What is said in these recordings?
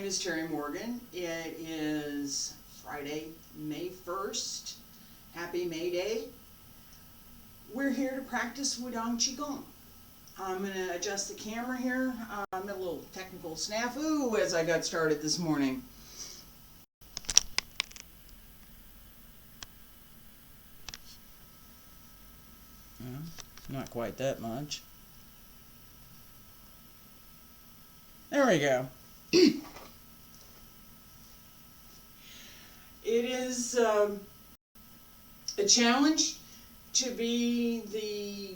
is Terry Morgan. It is Friday, May 1st. Happy May Day. We're here to practice Wudang Qigong. I'm going to adjust the camera here. I'm a little technical snafu as I got started this morning. Not quite that much. There we go. It is a challenge to be the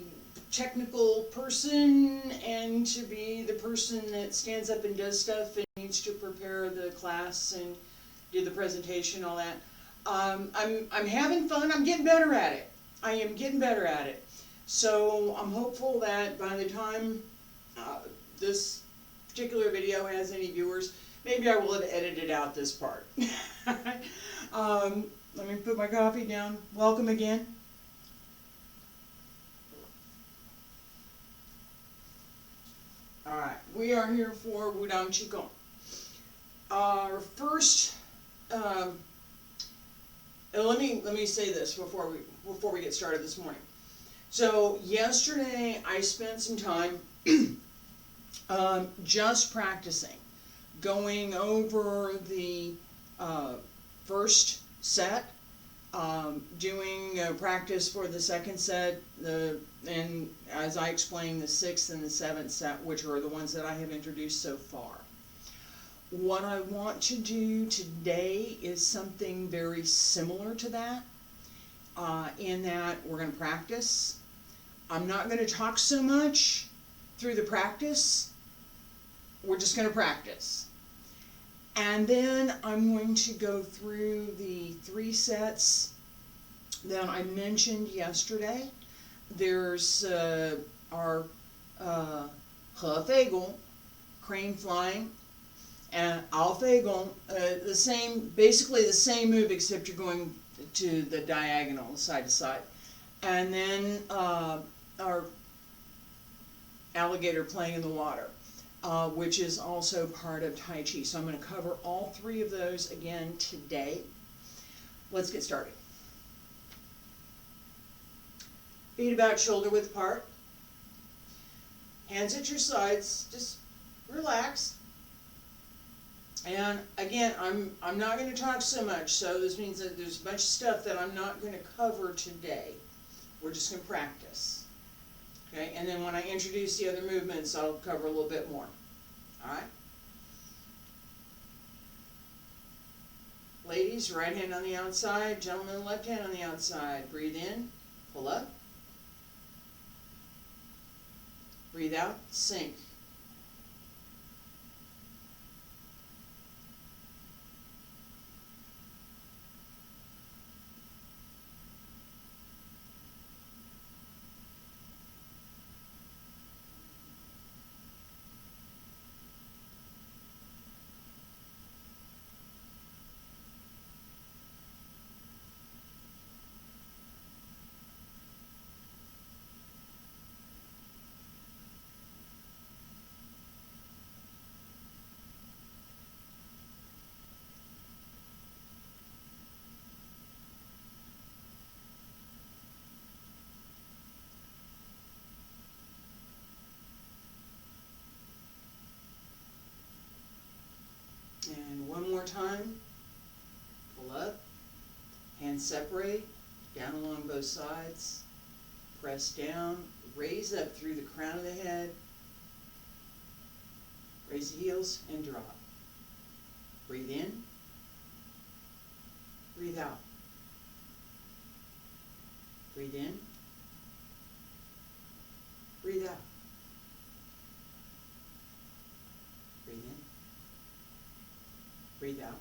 technical person and to be the person that stands up and does stuff and needs to prepare the class and do the presentation, all that. I'm having fun. I'm getting better at it. I am getting better at it. So I'm hopeful that by the time this particular video has any viewers, maybe I will have edited out this part. Let me put my coffee down. Welcome again. Alright, we are here for Wudang Qigong. Our first, let me say this before we get started this morning. So yesterday I spent some time just practicing, going over the first set, doing practice for the second set, and as I explained, the sixth and the seventh set, which are the ones that I have introduced so far. What I want to do today is something very similar to that, in that we're going to practice. I'm not going to talk so much through the practice. We're just going to practice. And then I'm going to go through the 3 sets that I mentioned yesterday. There's our He Fei Gong, crane flying, and Ao Fei Gong, basically the same move, except you're going to the diagonal, side to side. And then our alligator playing in the water, which is also part of Tai Chi. So I'm going to cover all 3 of those again today. Let's get started. Feet about shoulder width apart. Hands at your sides. Just relax. And again, I'm not going to talk so much, so this means that there's a bunch of stuff that I'm not going to cover today. We're just going to practice. Okay, and then when I introduce the other movements, I'll cover a little bit more. All right? Ladies, right hand on the outside. Gentlemen, left hand on the outside. Breathe in, pull up. Breathe out, sink. And one more time. Pull up. Hands separate. Down along both sides. Press down. Raise up through the crown of the head. Raise the heels and drop. Breathe in. Breathe out. Breathe in. Breathe out. Breathe in. Breathe out.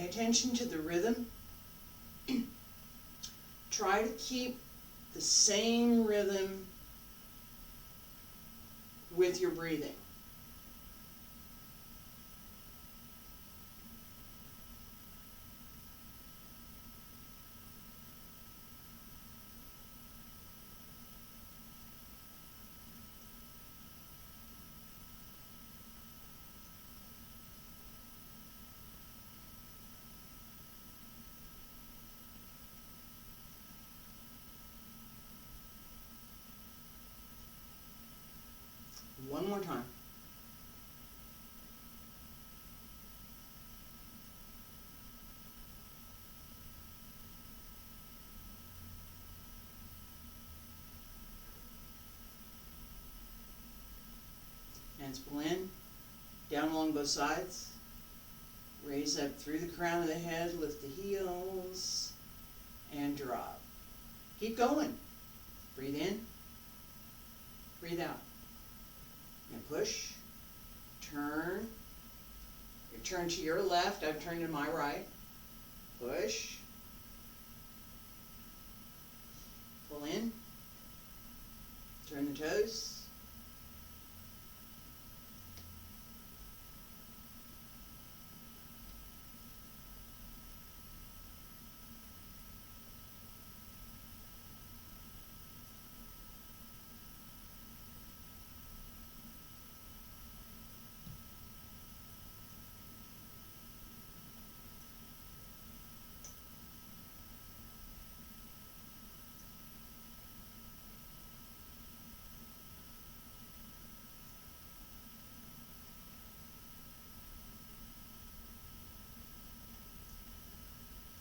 attention to the rhythm. Try to keep the same rhythm with your breathing. One more time. Hands pull in, down along both sides. Raise up through the crown of the head, lift the heels, and drop. Keep going. Breathe in, breathe out. Now push, turn. You turn to your left, I've turned to my right. Push. Pull in. Turn the toes.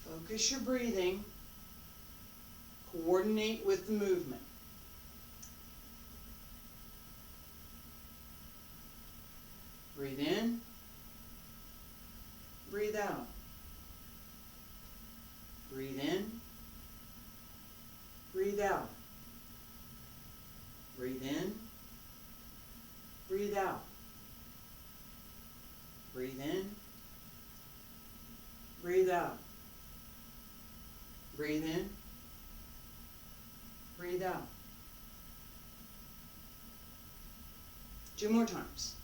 Focus your breathing. Coordinate with the movement. Breathe in. Breathe out. Breathe in. Breathe out. Breathe in. Breathe out. Breathe in. Breathe out. Breathe in. Breathe out. 2 more times.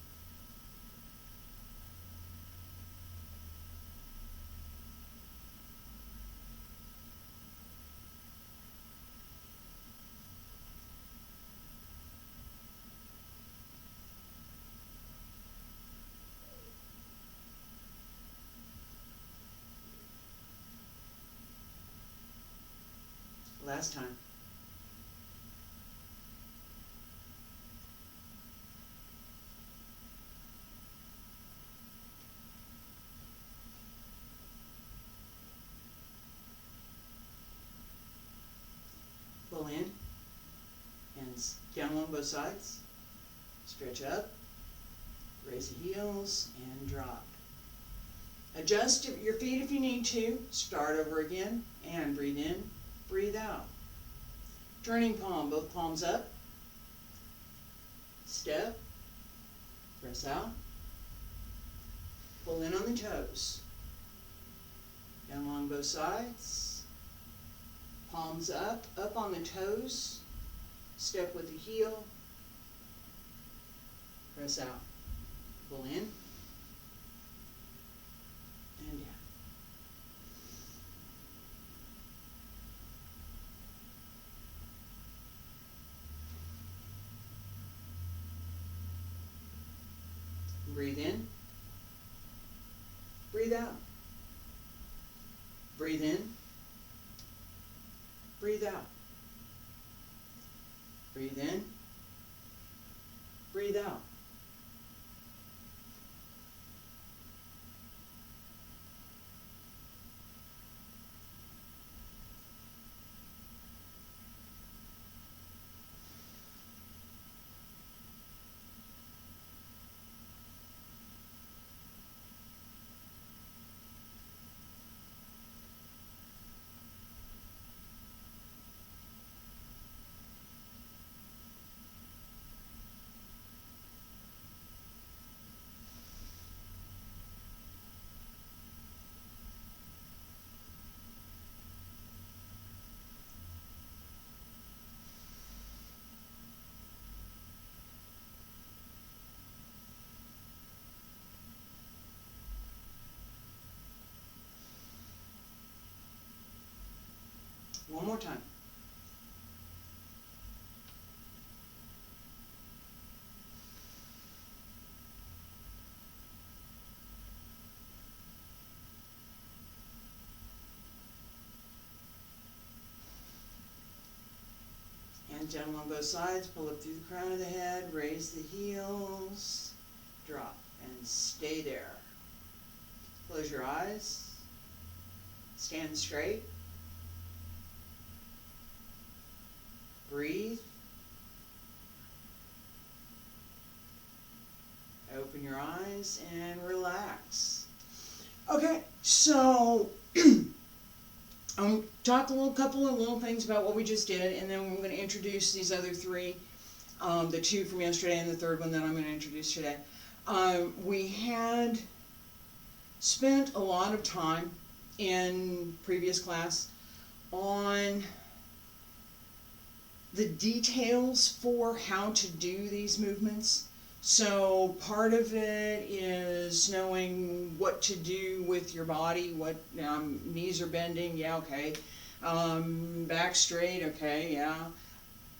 Last time. Pull in, hands down along both sides, stretch up, raise the heels, and drop. Adjust your feet if you need to, start over again, and breathe in, breathe out. Turning palm, both palms up, step, press out, pull in on the toes, down along both sides. Palms up on the toes, step with the heel, press out, pull in, and down. Breathe in, breathe out, breathe in, breathe out. Breathe in. Breathe out. more time. Hands down along both sides, pull up through the crown of the head, raise the heels, drop, and stay there. Close your eyes, stand straight, breathe, open your eyes, and relax. Okay, so I'm going to talk couple of little things about what we just did, and then we're going to introduce these other three, the two from yesterday and the third one that I'm going to introduce today. We had spent a lot of time in previous class on the details for how to do these movements. So part of it is knowing what to do with your body, what knees are bending, yeah, okay, back straight, okay, yeah,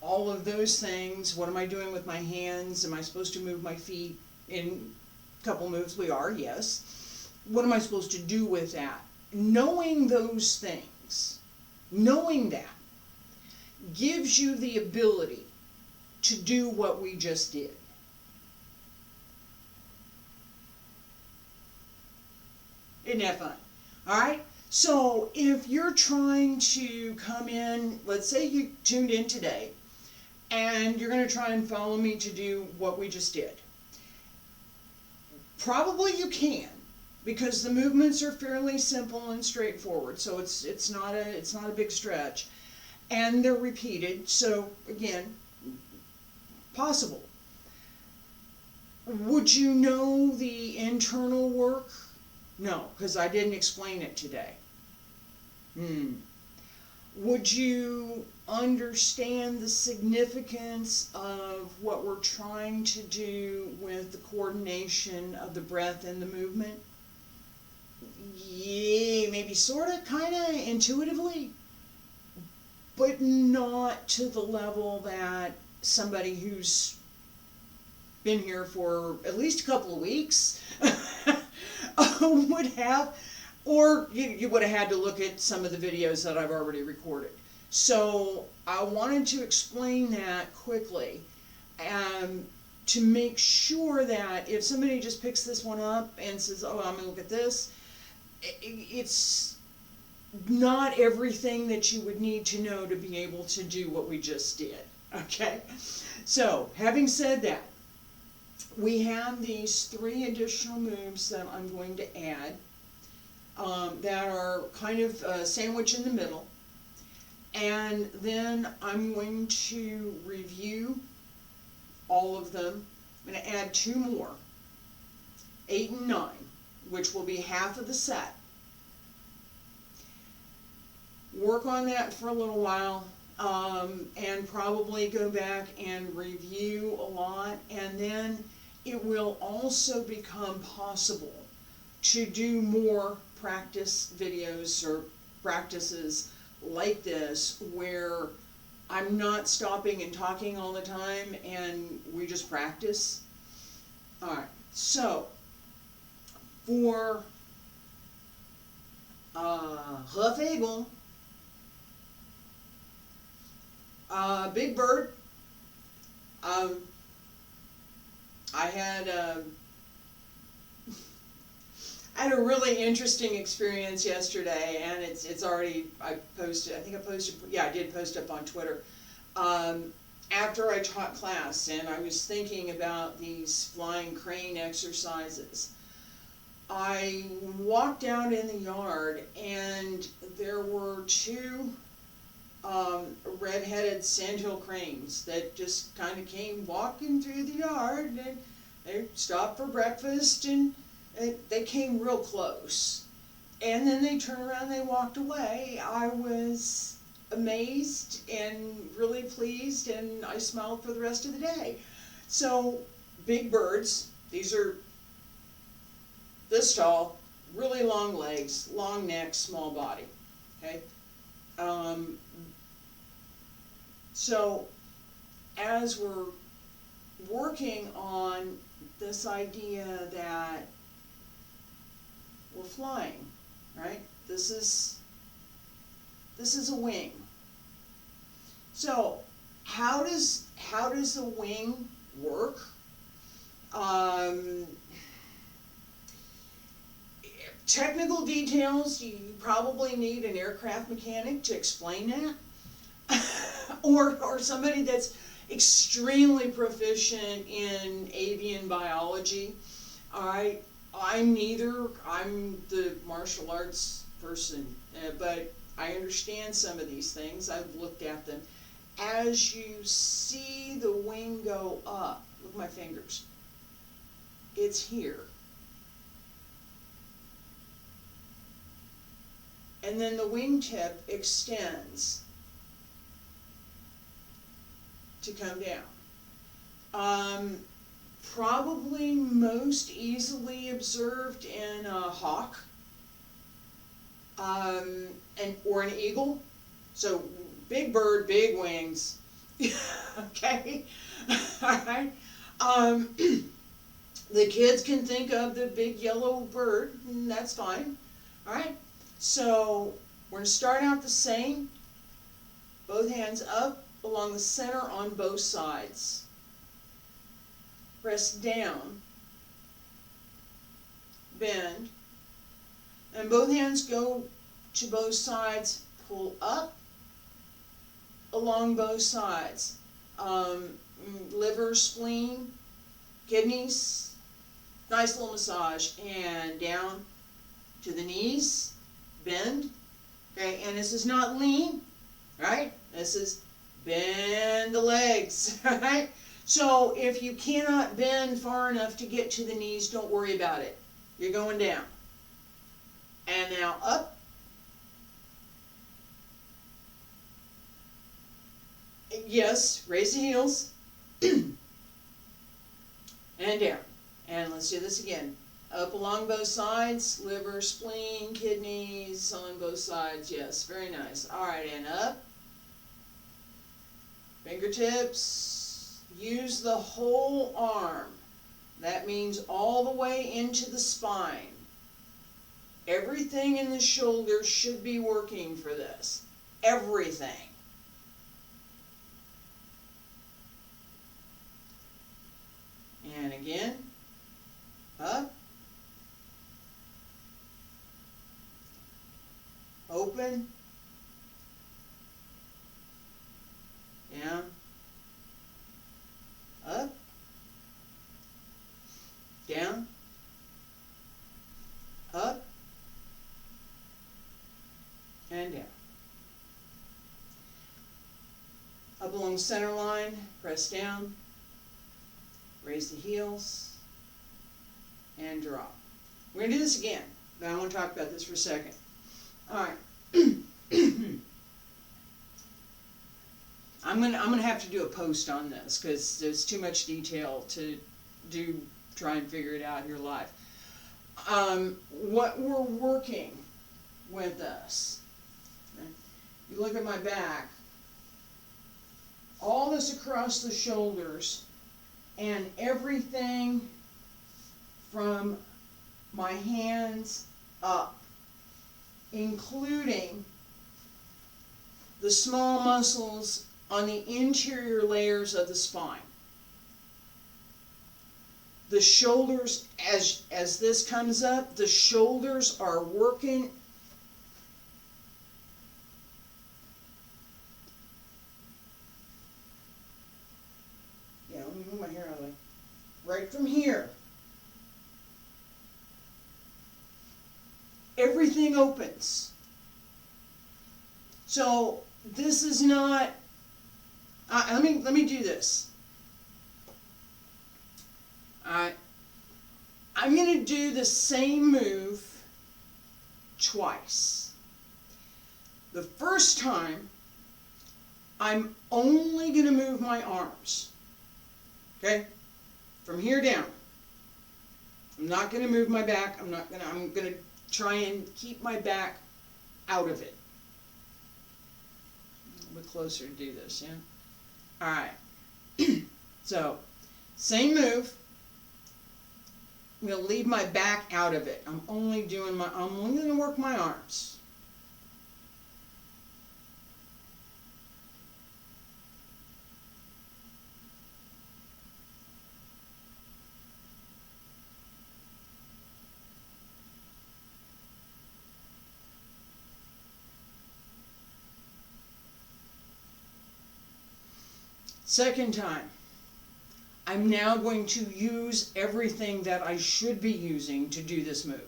all of those things. What am I doing with my hands? Am I supposed to move my feet in a couple moves? We are, yes. What am I supposed to do with that? Knowing those things, knowing that, gives you the ability to do what we just did. Isn't that fun? Alright? So if you're trying to come in, let's say you tuned in today, and you're going to try and follow me to do what we just did. Probably you can, because the movements are fairly simple and straightforward, so it's not a big stretch. And they're repeated, so again, possible. Would you know the internal work? No, because I didn't explain it today. Would you understand the significance of what we're trying to do with the coordination of the breath and the movement? Yeah, maybe sort of, kind of intuitively, but not to the level that somebody who's been here for at least a couple of weeks would have, or you would have had to look at some of the videos that I've already recorded. So I wanted to explain that quickly to make sure that if somebody just picks this one up and says, oh, I'm going to look at this, it's not everything that you would need to know to be able to do what we just did. Okay? So, having said that, we have these three additional moves that I'm going to add that are kind of a sandwich in the middle. And then I'm going to review all of them. I'm going to add two more, 8 and 9, which will be half of the set. Work on that for a little while, and probably go back and review a lot, and then it will also become possible to do more practice videos or practices like this where I'm not stopping and talking all the time and we just practice. Alright, so for Refegel, Big Bird, I had a really interesting experience yesterday, and it's already, I did post up on Twitter. After I taught class, and I was thinking about these flying crane exercises, I walked out in the yard, and there were two red-headed sandhill cranes that just kind of came walking through the yard, and they stopped for breakfast, and they came real close. And then they turned around and they walked away. I was amazed and really pleased, and I smiled for the rest of the day. So, big birds, these are this tall, really long legs, long neck, small body, okay? So as we're working on this idea that we're flying, right? This is a wing. So how does the wing work? Technical details, you probably need an aircraft mechanic to explain that, or somebody that's extremely proficient in avian biology. All right, I'm neither. I'm the martial arts person, but I understand some of these things. I've looked at them. As you see the wing go up, look at my fingers. It's here. And then the wingtip extends to come down. Probably most easily observed in a hawk, or an eagle. So big bird, big wings. Okay, all right. The kids can think of the big yellow bird, and that's fine. All right. So we're going to start out the same. Both hands up along the center on both sides. Press down, bend, and both hands go to both sides. Pull up along both sides. Liver, spleen, kidneys, nice little massage, and down to the knees. Bend, okay, and this is not lean, right? This is bend the legs, right? So if you cannot bend far enough to get to the knees, don't worry about it. You're going down. And now up. Yes, raise the heels. And down. And let's do this again. Up along both sides, liver, spleen, kidneys on both sides. Yes, very nice. All right, and up. Fingertips. Use the whole arm. That means all the way into the spine. Everything in the shoulders should be working for this. Everything. And again. Up. Open, down, up, down, up, and down. Up along the center line, press down, raise the heels, and drop. We're going to do this again, but I want to talk about this for a second. All right. I'm gonna have to do a post on this because there's too much detail to try and figure it out here live. What we're working with this. You look at my back. All this across the shoulders, and everything from my hands up, including the small muscles on the interior layers of the spine. The shoulders, as this comes up, the shoulders are working. Yeah, let me move my hair out of the way. Right from here. Everything opens. So this is not. Let me do this. I'm going to do the same move twice. The first time, I'm only going to move my arms. Okay, from here down. I'm not going to move my back. I'm going to try and keep my back out of it. A little bit closer to do this, yeah? Alright. So, same move. I'm going to leave my back out of it. I'm only going to work my arms. Second time. I'm now going to use everything that I should be using to do this move.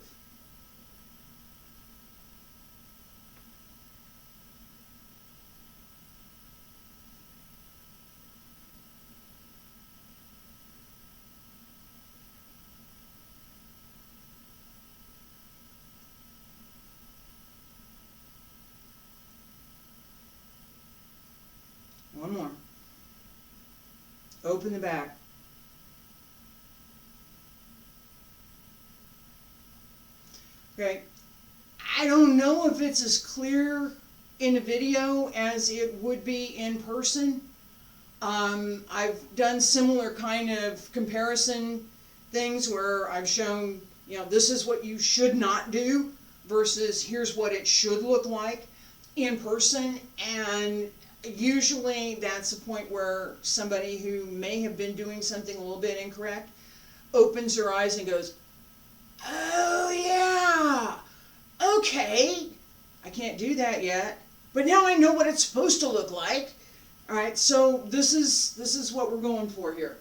One more. Open the back. Okay, I don't know if it's as clear in a video as it would be in person. I've done similar kind of comparison things where I've shown, this is what you should not do versus here's what it should look like in person, and usually that's the point where somebody who may have been doing something a little bit incorrect opens their eyes and goes, oh yeah, okay, I can't do that yet, but now I know what it's supposed to look like. All right, so this is what we're going for here.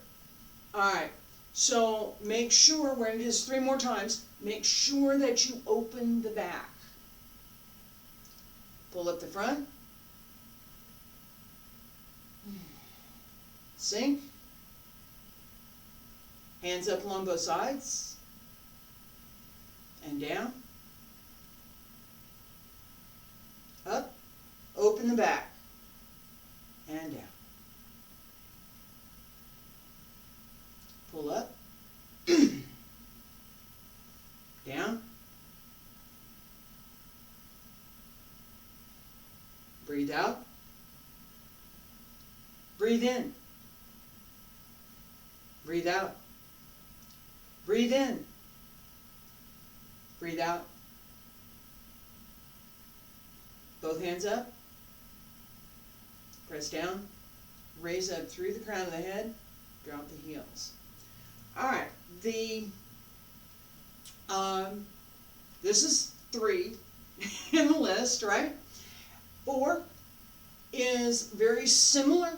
All right, so make sure, we're going to do this 3 more times, make sure that you open the back. Pull up the front. Sink. Hands up along both sides. And down, up, open the back, and down. Pull up, down, breathe out, breathe in, breathe out, breathe in. Breathe out. Both hands up. Press down. Raise up through the crown of the head. Drop the heels. All right. This is 3 in the list, right? 4 is very similar,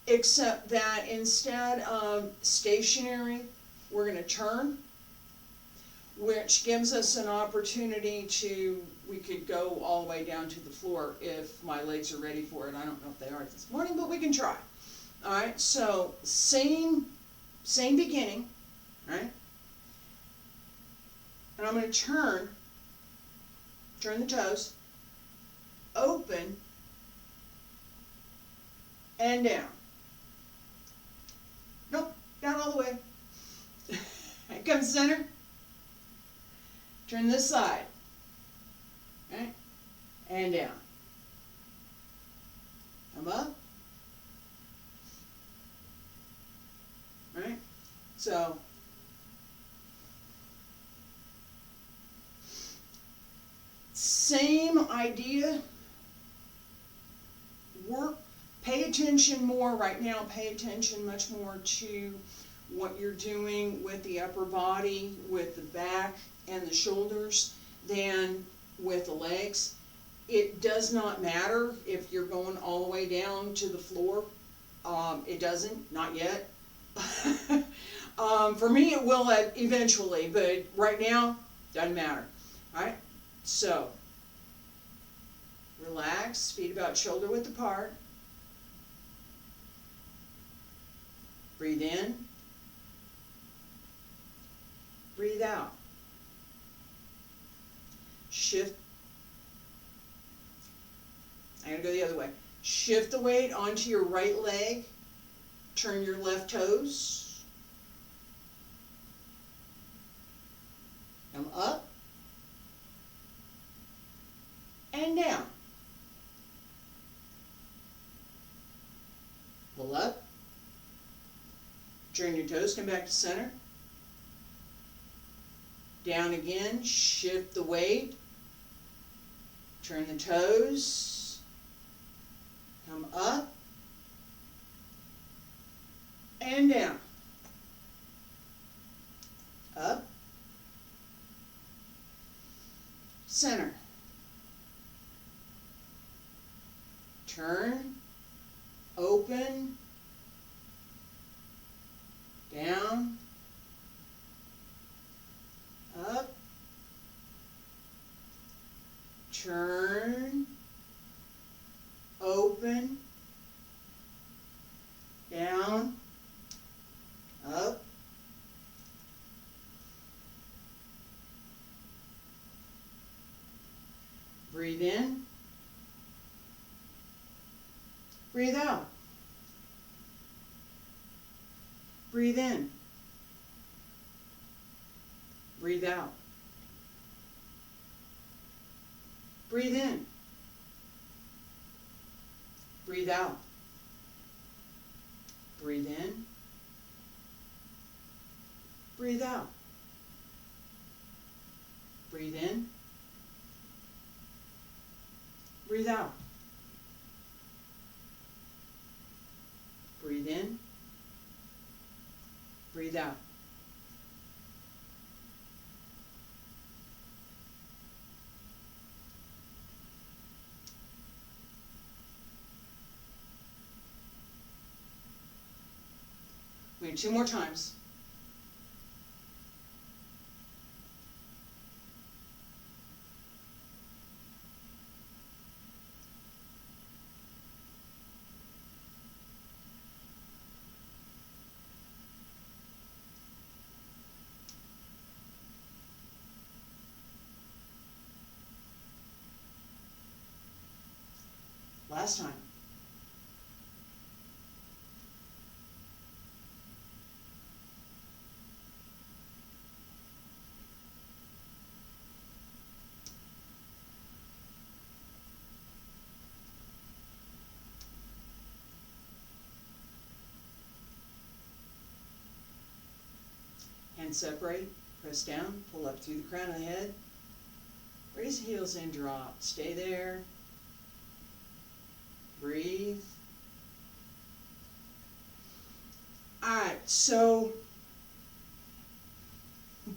except that instead of stationary, we're going to turn, which gives us an opportunity we could go all the way down to the floor if my legs are ready for it. I don't know if they are this morning, but we can try. All right, so same beginning, right? And I'm going to turn the toes, open, and down. Nope, down all the way. It comes center. Turn this side, right, and down. Come up, right? So, same idea, pay attention more right now, pay attention much more to what you're doing with the upper body, with the back and the shoulders than with the legs. It does not matter if you're going all the way down to the floor. It doesn't, not yet. For me it will eventually, but right now, doesn't matter. Alright, so, relax, feet about shoulder width apart. Breathe in. Breathe out. Shift. I'm going to go the other way. Shift the weight onto your right leg. Turn your left toes. Come up. And down. Pull up. Turn your toes, come back to center. Down again, shift the weight. Turn the toes. Come up. And down. Up. Center. Turn. Open. Down. Up. Turn. Open. Down. Up. Breathe in. Breathe out. Breathe in. Breathe out. Breathe in. Breathe out. Breathe in. Breathe out. Breathe in. Breathe out. Breathe in. Breathe out. We have 2 more times. Last time. Hands separate, press down, pull up through the crown of the head. Raise the heels and drop. Stay there. Breathe. Alright, so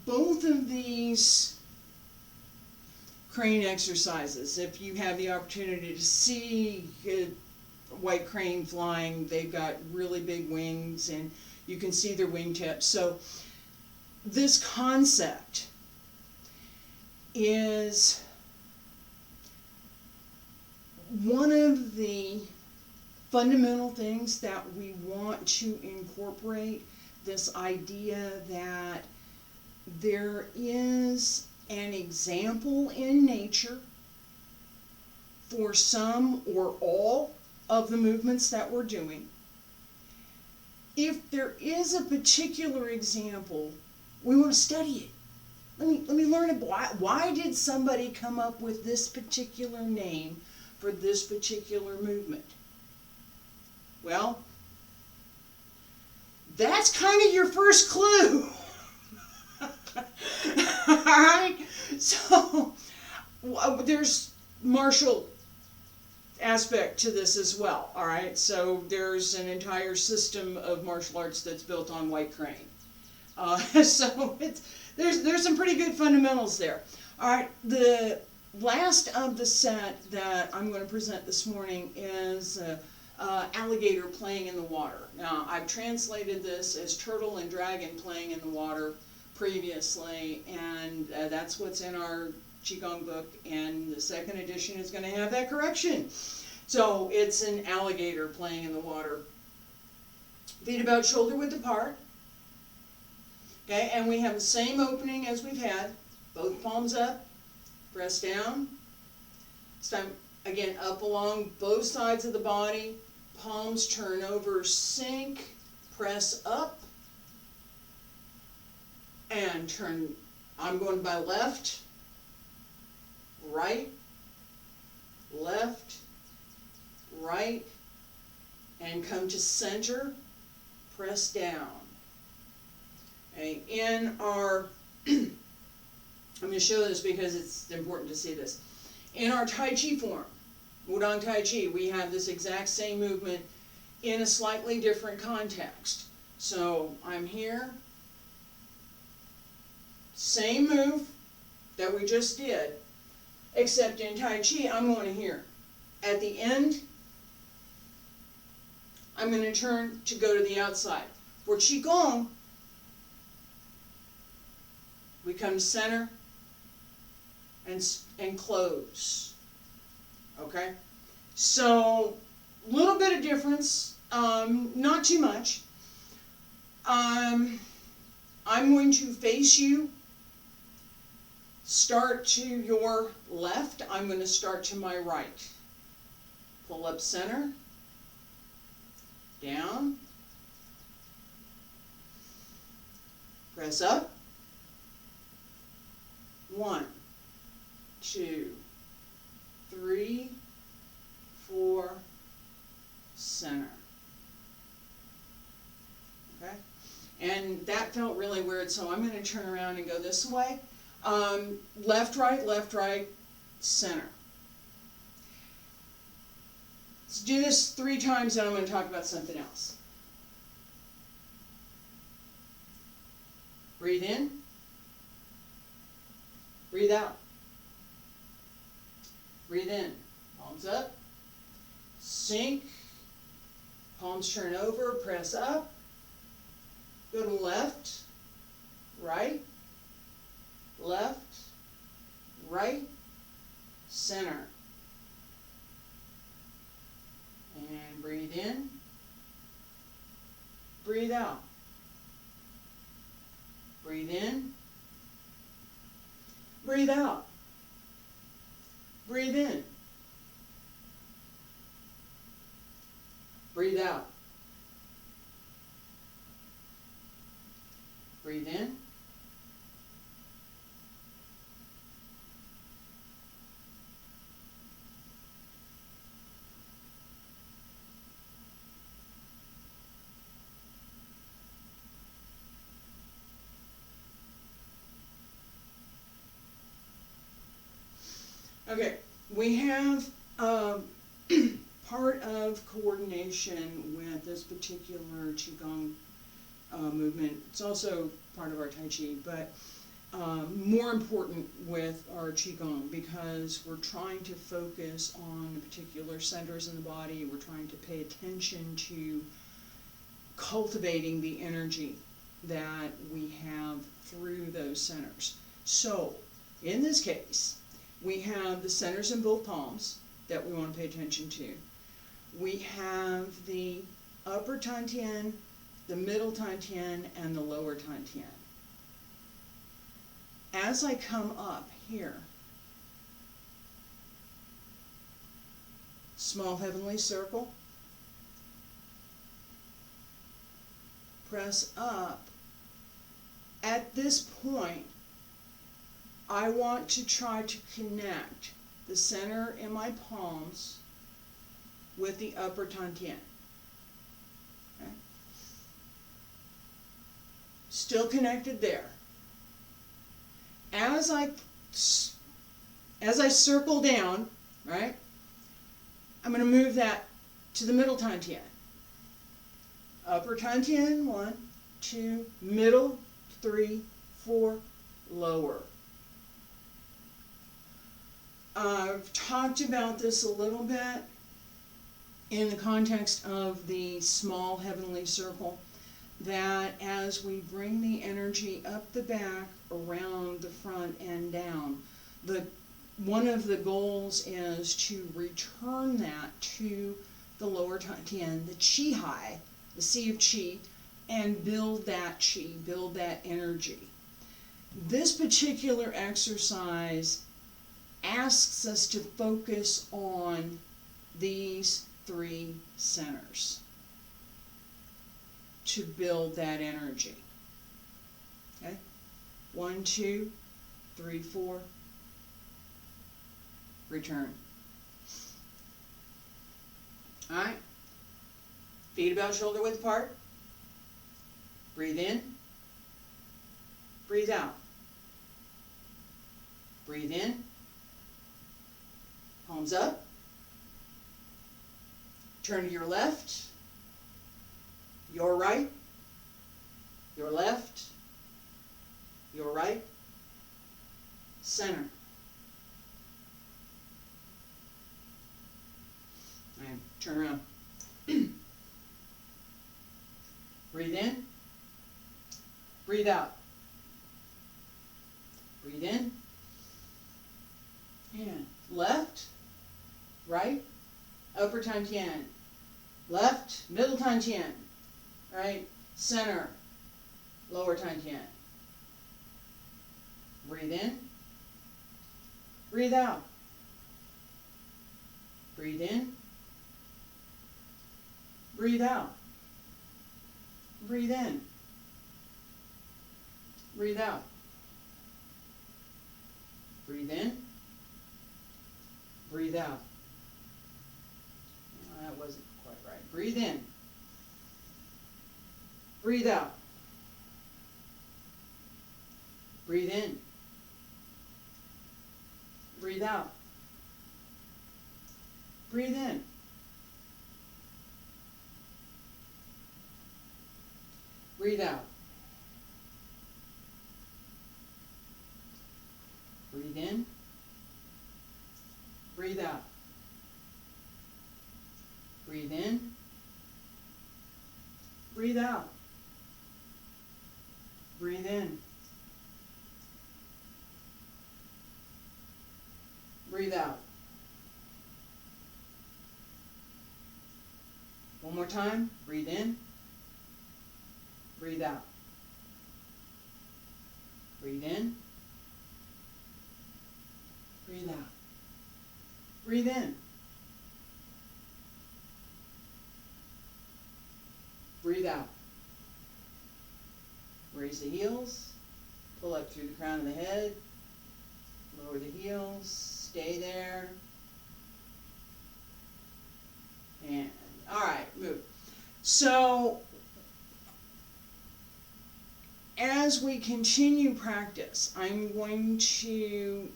both of these crane exercises, if you have the opportunity to see a white crane flying, they've got really big wings and you can see their wingtips. So this concept is one of the fundamental things that we want to incorporate, this idea that there is an example in nature for some or all of the movements that we're doing. If there is a particular example, we want to study it. Let me learn it. Why did somebody come up with this particular name for this particular movement? Well, that's kind of your first clue. Alright? So, there's martial aspect to this as well. Alright? So, there's an entire system of martial arts that's built on white crane. So, there's some pretty good fundamentals there. Alright, the last of the set that I'm going to present this morning is alligator playing in the water. Now, I've translated this as turtle and dragon playing in the water previously, and that's what's in our Qigong book, and the second edition is going to have that correction. So, it's an alligator playing in the water. Feet about shoulder width apart. Okay, and we have the same opening as we've had. Both palms up, press down. This time, again, up along both sides of the body. Palms turn over, sink, press up, and turn. I'm going by left, right, left, right, and come to center, press down. Okay, in our, I'm going to show this because it's important to see this. In our Tai Chi form, Wudang Tai Chi, we have this exact same movement in a slightly different context. So I'm here, same move that we just did, except in Tai Chi, I'm going to here. At the end, I'm going to turn to go to the outside. For Qigong, we come to center and close. Okay? So, a little bit of difference, not too much. I'm going to face you. Start to your left. I'm going to start to my right. Pull up center. Down. Press up. 1, 2, 3, 4, center. Okay? And that felt really weird, so I'm going to turn around and go this way. Left, right, center. Let's do this 3 times, and I'm going to talk about something else. Breathe in. Breathe out. Breathe in. Palms up. Sink. Palms turn over. Press up. Go to left. Right. Left. Right. Center. And breathe in. Breathe out. Breathe in. Breathe out. Breathe in. Breathe out. Breathe in. Okay, we have part of coordination with this particular Qigong movement. It's also part of our Tai Chi, but more important with our Qigong because we're trying to focus on particular centers in the body. We're trying to pay attention to cultivating the energy that we have through those centers. So, in this case, we have the centers in both palms that we want to pay attention to. We have the upper Tantian, the middle Tantian, and the lower Tantian. As I come up here, small heavenly circle, press up. At this point, I want to try to connect the center in my palms with the upper Tantian. Okay? Still connected there. As I circle down, right, I'm going to move that to the middle Tantian. Upper Tantian, 1, 2, middle, 3, 4, lower. I've talked about this a little bit in the context of the small heavenly circle, that as we bring the energy up the back, around the front, and down, one of the goals is to return that to the lower Tantian, the Qi Hai, the Sea of Qi, and build that Qi, build that energy. This particular exercise asks us to focus on these 3 centers to build that energy. Okay? 1, 2, 3, 4. Return. Alright? Feet about shoulder width apart. Breathe in. Breathe out. Breathe in. Palms up. Turn to your left, your right, your left, your right, center. And turn around. Breathe in. Breathe out. Breathe in. And left, right, upper Tantian. Left, middle Tantian. Right, center, lower Tantian. Breathe in. Breathe out. Breathe in. Breathe out. Breathe in. Breathe out. Breathe in. Breathe out. No, that wasn't quite right. Breathe in. Breathe out. Breathe in. Breathe out. Breathe in. Breathe out. Breathe in. Breathe out. Breathe in. Breathe out. Breathe in. Breathe out. One more time. Breathe in. Breathe out. Breathe in. Breathe out. Breathe in. Breathe out. Raise the heels. Pull up through the crown of the head. Lower the heels. Stay there. And, all right, move. So, as we continue practice, I'm going to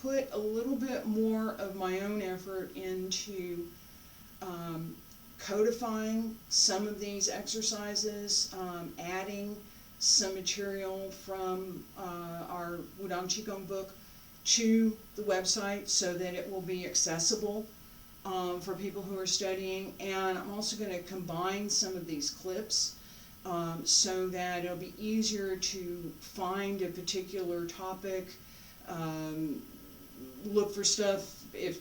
put a little bit more of my own effort into codifying some of these exercises, adding some material from our Wudang Qigong book to the website so that it will be accessible for people who are studying. And I'm also going to combine some of these clips so that it'll be easier to find a particular topic, look for stuff if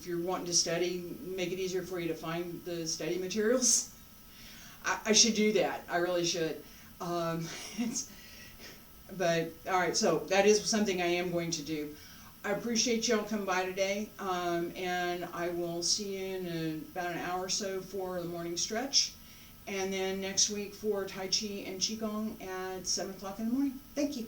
you're wanting to study, make it easier for you to find the study materials. I should do that. I really should. But, alright, so that is something I am going to do. I appreciate y'all coming by today, and I will see you in about an hour or so for the morning stretch, and then next week for Tai Chi and Qigong at 7 o'clock in the morning. Thank you.